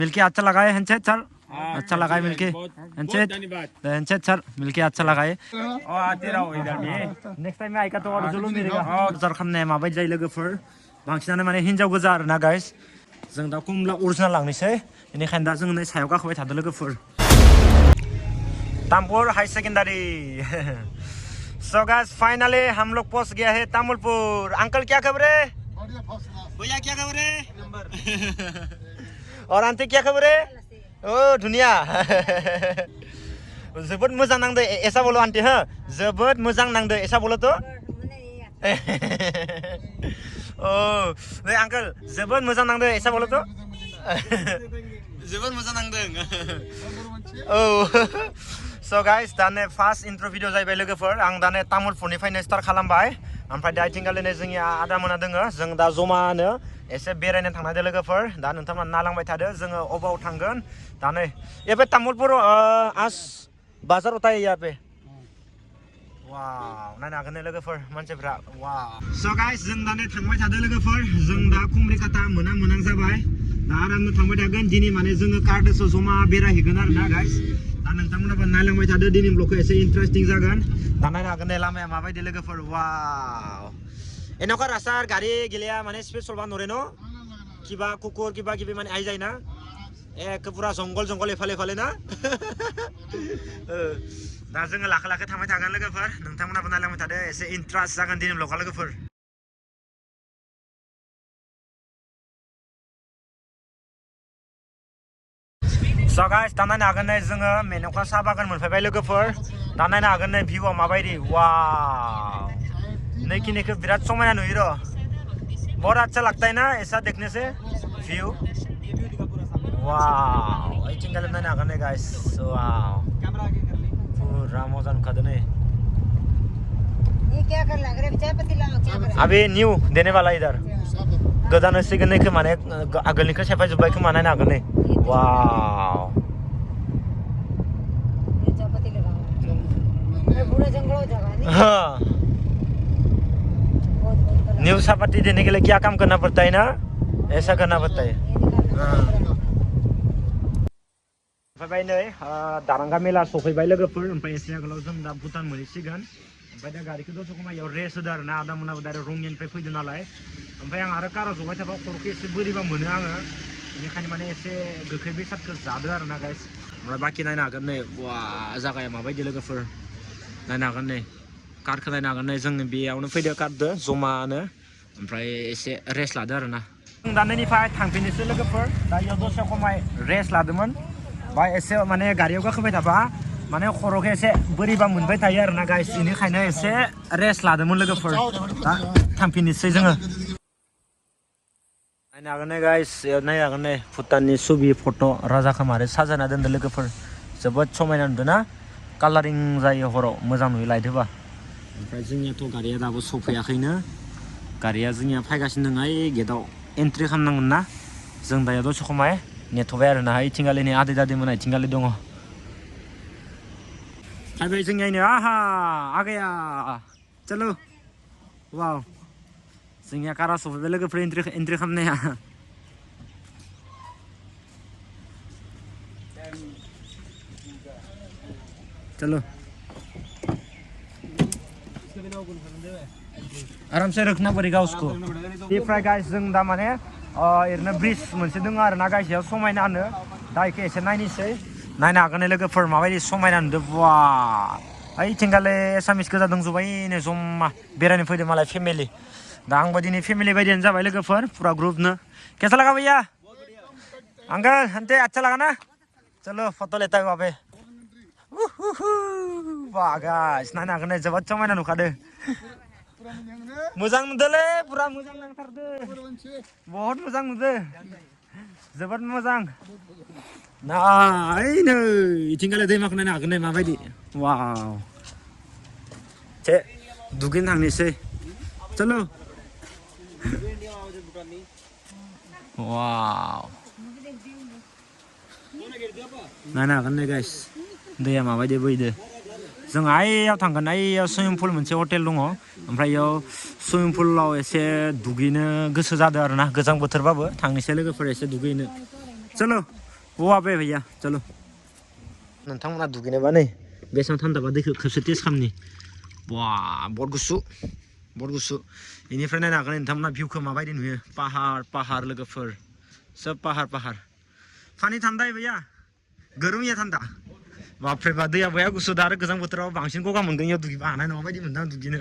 मिलके अच्छा लगा है हैंडसेट सर अच्छा लगा है मिलके हैंडसेट सर मिलके अच्छा लगा है आते रहो इधर भी नेक्स्ट टाइम आइका तो और जरूर मिलेगा जर खामनाया माबायदि जायो लोगोफोर बांसिनानो माने हिनजाव गोजा आरोना गाइस जों दा कमला अरिजिनाल लांनोसै बेनिखायनो दा जों नै सायाव गाखोबाय थादो लोगोफोर Tamulpur high secondary so guys finally हम लोग पहुंच गया है तामुलपुर अंकल क्या खबर है भैया क्या खबर है और आंटी क्या खबर है ओ दुनिया जोबोद मोजां नांदो ऐसा बोलो आंटी हो जोबोद मोजां नांदो ऐसा बोलो तो ओ नै अंकल जोबोद मोजां नांदो ऐसा बोलो तो जोबोद मोजां नांदों औ सो गाइस दाने फार्स्ट इन्ट्रो भिडिअ जाहैबाय लोगोफोर आं दाने तामुलपुरनिफ्रायनो स्टार्ट खालामबाय ओमफ्राय दा आथिंखालिनो जोंनि आदा मोना दोङो जों दा जमानो एसे बेरायनो थांनायदो लोगोफोर दा नोंथांमोना नालांबाय थादो जोङो अबाव थांगोन दा नै एबे तामुलपुर आज बाजार होता है यहाँ पे वाव नायनो हागोन ने लोगोफोर मानसिफ्रा वाव सो गाइस जों दाने थांबाय थादो लोगोफोर जों दा कुमरिकाता मोनां जाबाय दा आरामनो थांबाय थागोन दिनै माने जोङो कारदोसो जमा बेरायहैगोन आरोना गाइस दा नोंथांमोनाबो नायलांबाय थादो दिनै ब्लगखौ एसे इन्टारेस्टिं जागोन दा नायनो हागोन ने लामाया माबायदि लोगोफोर वाव এনেকুৱা ৰাস্তাৰ গাড়ী গিলিয়া মানে স্পীড চলবা নৰে ন কিবা কুকুৰ কিবা কিবি মানে আহি যায় না এক পুৰা জংগল এফালে এফালে না दा जोङो लाखै लाखै थांबाय थागोन लोगोफोर नोंथांमोनाबो नायलांबाय थादो एसे इन्टारेस्ट जागोन दिनै ब्लगआ लोगोफोर So guys, दा नायनो हागोन नै जोङो मेन'का साहा बागान मोनफैबाय लोगोफोर दा नायनो हागोन नै भिउआ माबायदि वाव नैखिनिखौ बिराद समायना नुयो र बहुत अच्छा लगता है ना ऐसा देखने से व्यू वाव आइथिंगाले नायनो हागोन नै गाइस वाव पूरा मजा नुखादो नै ये क्या कर लग रहा है चाय पत्ती लाओ क्या कर अभी न्यू देने वाला इधर गोदान होसिगोन नै खोमा ने आगोलनिखौ सेफाय जोब्बाय खोमा नायनो हागोन नै वाव ये चाय पत्ती लगाओ ये पूरा जंगल हो जाएगा नहीं हां न्यू सापत्ती देने के लिए क्या काम करना पड़ता है ना ऐसा करना पड़ता है फैबाय नै दारांगा मेला सफैबाय लोगोफोर ओमफ्राय एसे आगोलाव जों दा भुटान मोनहैसिगोन ओमफ्राय दा गारिखौ दसे खमायाव रेस्ट होदो आरोना आदा मोनाबो डाइरेक्ट रंगियानिफ्राय फैदो नालाय ओमफ्राय आं आरो काराव जबाय थाबा खर'खौ एसे बोरैबा मोनो आङो बेनिखायनो माने एसे गोखै बेसादखौ जादो आरोना गाइस ओमफ्राय बाखि नायनो हागोन नै वा जागाया माबायदि लोगोफोर नायनो हागोन नै कारखौ नायनो हागोन नै जों बेयावनो फैदो कारदो जमानो ओमफ्राय एसे रेस्ट लादो आरोना जों दा नैनिफ्राय थांफिननोसै लोगोफोर दा इयाव दसे खमाय रेस्ट लादोंमोन बा एसे माने गारियाव गाखोबाय थाबा माने खर'खौ एसे बोरैबा मोनबाय थायो आरोना गाइस बेनिखायनो एसे रेस्ट लादोंमोन लोगोफोर दा थांफिननोसै जोङो नायनो हागोन नै गाइस नायनो हागोन नै भुटाननि सुबि फट' राजाखौ मारै साजायना दोनदो लोगोफोर जोबोद समायना नुदों ना कालारिं जायो हराव मोजां नुयो लाइट होबा ओमफ्राय जोंनियाथ' गारिया दाबो सफैयाखैनो गारिया जोंनिया फैगासिनो दङ ओइ गेटआव एन्ट्रि खालामनांगोन ना जों दायो दसे खमाय नेथ'बाय आरोना ओइथिंगालि नै आदै दादैमोन ओइथिंगालि दङ फैबाय जोंनियानो आहा आगाया चलो वाव जोंनिया कारा सफैबाय लोगोफोर एन्ट्रि खालामनाया चलो आराम से रखना पड़ेगा उसको बेनिफ्राय गाइस जों दा माने ओरैनो ब्रिज मोनसे दङ आरोना गाइस बेयाव समायनानो दा इखौ एसे नायनोसै नायनो हागोन लोगोफोर माबायदि समायना नुदों बा ओइथिंगाले एसामिस गोजा दंजोबबायनो जमा बेरायनो फैदों मालाय फेमिलि दा आंबो दिनै फेमिलि बायदियानो जाबाय लोगोफोर पूरा ग्रुपनो कैसा लगा भैया अंकल आंटी अच्छा लगा ना चलो फोटो लेता है वहाँ पे वाह गाइस नायनो हागोन जोबोद समायना नुखादो मोजां नुदोंलै पुरा मोजां नांथारदो बहुत मोजां नुदो जोबोद मोजां नायनो इथिंगाले दैमाखौ नायनो हागोन माबायदि वाव चे दुगैनो थांनोसै चलो वाव नायनो हागोन गाइस दैया माबायदि बोहैदो जों आइयाव थांगोन आइयाव सुइमिं पुल मोनसे हटेल दङ ओमफ्राय इयाव सुइमिं पुलाव एसे दुगैनो गोसो जादों आरोना गोजां बोथोरबाबो थांनोसै लोगोफोर एसे दुगैनो चलो वहाँ पे भैया चलो नोंथांमोना दुगैनोबा नै बेसेबां थान्दाबा दैखौ खेबसे टेस्ट खालामनि वाह बहुत गुसु बेनिफ्राय नायनो हागोन नोंथांमोना भिउखौ माबायदि नुयो पाहाड़ लोगोफोर सब पाहाड़ पानी ठंडा है भैया गरम या ठंडा बापरे बा दैया भैया गुसु दा आरो गोजां बोथोराव बांसिन गगा मोनगोन इयाव दुगैबा हानाय नङा बायदि मोनदों आं दुगैनो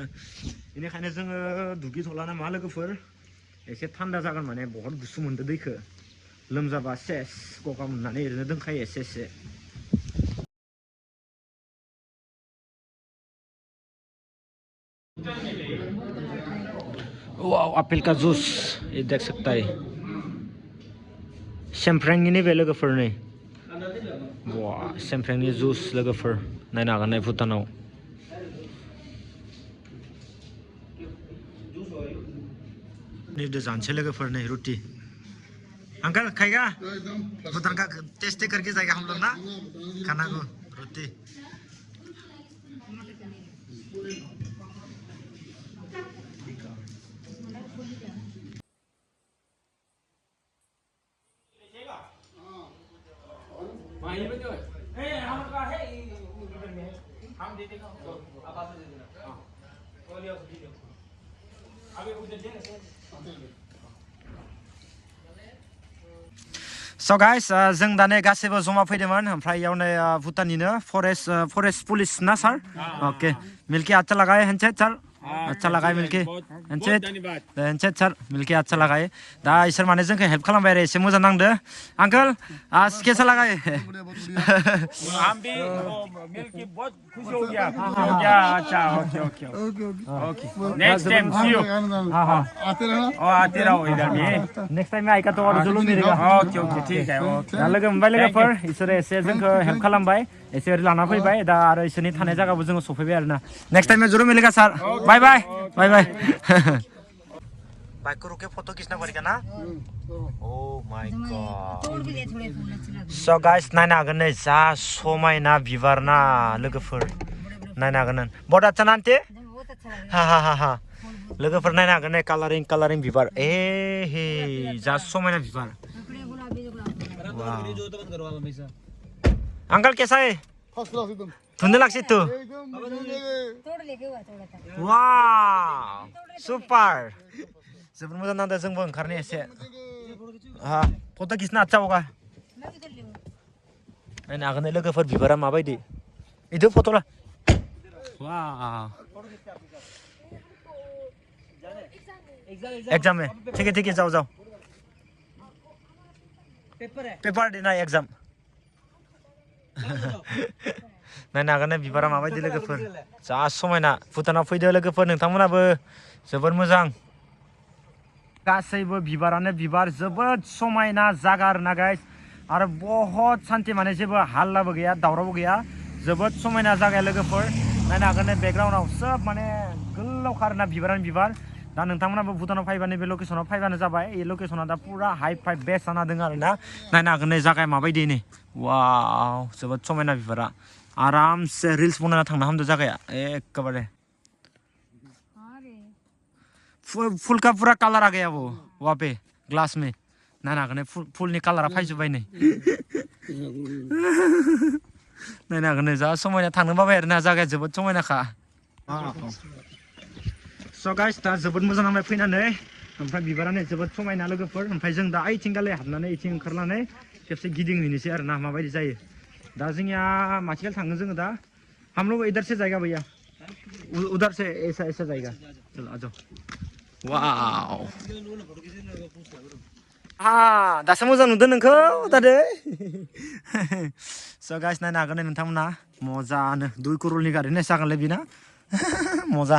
बेनिखायनो जोङो दुगैथ'लाना मा लोगोफोर एसे थान्दा जागोन माने बहुत गुसु मोनदों दैखौ लोमजाबा सेस गगा मोननानै ओरैनो दोंखायो एसे वाव आपेल का जूस ये देख सकता है सेमफ्रेंनि बे लोगोफोर नै वाह सेमफ्रेंनि जुस लोगोफोर नायनो हागोन नै भुटानाव जानसे लोगोफोर नै रुटि अंकल खाएगा भूटान का टेस्ट करके जाएगा हम लोग ना खाना को रोटी So guys, जों दा नै गासैबो जमा फैदोंमोन ओमफ्राय इयावनो भुटाननिनो फरेस्ट पुलिस ना सार ओके मिलके अच्छा लगा है हेंचेट सर अच्छा लगा है मिलके हेंचेट सर मिलके अच्छा लगा है दा इसोर माने जोंखौ हेल्प खालामबाय आरो एसे मोजां नांदो अंकल आज कैसा लगा है हम भी मिलके बहुत खुश हो गया अच्छा okay next time see you आते रहो इधर भी नेक्स्ट टाइम आएगा तो और जरूर मिलेगा ओके ठीक है ओके लोगो मोनबाय लोगोफोर इसोर एसे जोंखौ हेल्प खालामबाय एसे ओरै लाना फैबाय दा आरो इसोरनि थानाय जायगाबो जोङो सफैबाय आरोना नेक्स्ट टाइम में जरूर मिलेगा सर बाय बाय बाइक को रुके फोटो खींचना पड़ेगा ना ओह माय गॉड तोड़ भी ले थोड़े फूल अच्छे लगे सो गाइस नायनो हागोन नै जा समायना बिबार ना लोगोफोर नायनो हागोन बहुत अच्छा ना आंटी बहुत अच्छा लगा हा लोगोफोर नायनो हागोन नै कालारिं बिबार हे जा समायना बिबार कपड़े गुलाबी अंकल कैसा है फर्स्ट क्लास एकदम धुंधे लाग्छ तू तोड़ लेके हुआ थोड़ा सा वाव सुपर जोबोद मोजां नांदों जोंबो ओंखारनो एसे फट' खिचनो अच्छा होगा मैं भी कर लूँ नायनो हागोन नै लोगोफोर बिबारा माबायदि इदो फट' ला वाव एग्जाम है ठीक है जाओ पेपर देना एग्जाम नायनो हागोन नै बिबारा माबायदि लोगोफोर जा समायना भुटानाव फैदो लोगोफोर नोंथांमोनाबो जोबोद मोजां गासैबो बिबारानो बिबार जोबोद समायना जागा आरोना गाइस आरो बहुत शान्ति माने जेबो हाल्लाबो गैया दावरावबो गैया जोबोद समायना जागाया लोगोफोर नायनो हागोन नै बेकग्राउन्डआव सब माने गोलावखा आरोना बिबारानो बिबार दा नोंथांमोनाबो भुटानाव फैबानो बे लकेसनाव फैबानो जाबाय ए लकेसना दा पुरा हाइ फाइ बेस्ट जाना दङ आरोना नायनो हागोन नै जागाया माबायदि नै वाव जोबोद समायना बिबारा आरामसे रिल्स बनायना थांनो हामदो जागाया एखेबारे फूल का पूरा कलर आ गया वो वहाँ पे ग्लास में नायनो हागोन फूल नि कलरा फैजोब्बाय नै नायनो हागोन नै जा समायना थांनो बाबाय आरोना जागाया जोबोद समायनाखा स' गाइस दा जोबोद मोजां नांबाय फैनानै ओमफ्राय बिबारानो जोबोद समायना लोगोफोर ओमफ्राय जों दा ओइथिं गालै हाबनानै ओइथिं ओंखारनानै खेबसे गिदिंहैनोसै आरोना माबायदि जायो दा जोंनिया माथिखाल थाङो जोङो दा हम लोग इधर से जाएगा भैया उधर से ऐसा जाएगा चलो आ जाओ वाव दासो मोजां नुदों नोंखौ दादे स' गाइस नायनो हागोन नोंथांमोना मजानो 2 क'रलनि गारि होननाय जागोनलै बिना मजा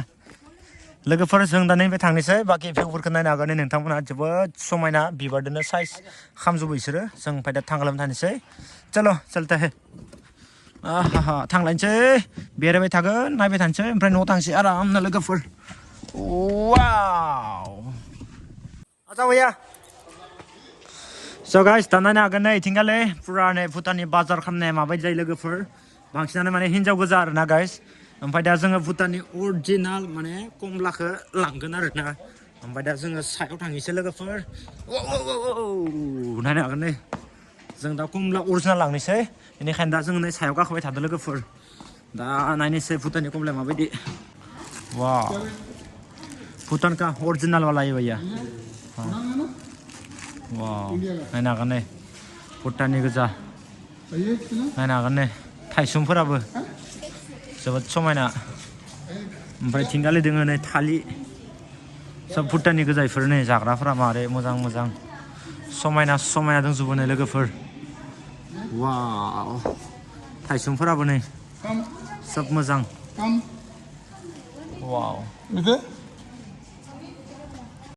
लोगोफोर जों दा नैबे थांनोसै बाखि भिउफोरखौ नायनो हागोन नोंथांमोना जोबोद समायना बिबारदोनो साइज खामजोबो बिसोरो जों ओमफ्राय दा थांलायबाय थानोसै चलो चलते है थांलायनोसै बेरायबाय थागोन नायबाय थानोसै ओमफ्राय न'आव थांसै आरामनो लोगोफोर वाव आजा भैया स' गाइस दा नायनो हागोन नै इथिंगालै पुरा नै भुटाननि बाजार खालामनाया माबायदि जायो लोगोफोर बांसिनानो माने हिनजाव गोजा आरोना गाइस ओमफ्राय दा जोङो भुटाननि अरिजिनाल माने कमलाखौ लांगोन आरोना ओमफ्राय दा जोङो सायाव थांनोसै लोगोफोर नायनो हागोन नै जों दा कमला अरिजिनाल लांनोसै बेनिखायनो दा जों नै सायाव गाखोबाय थादों लोगोफोर दा नायनोसै भुटाननि कमलाया माबायदि वाव भुटान का ओरिजिनल वाला ये भैया वाव नायनो हागोन नै भुटाननि गोजा नायनो हागोन नै थाइसुमफोराबो जोबोद समायना ओमफ्राय थिंगालि दोङो नै थालि सब भुटाननि गोजा इफोर नै जाग्राफोरा मारै मोजां मोजां समायना समायना दंजोबो नै लोगोफोर वाव थाइसुमफोराबो नै सब मोजां वाव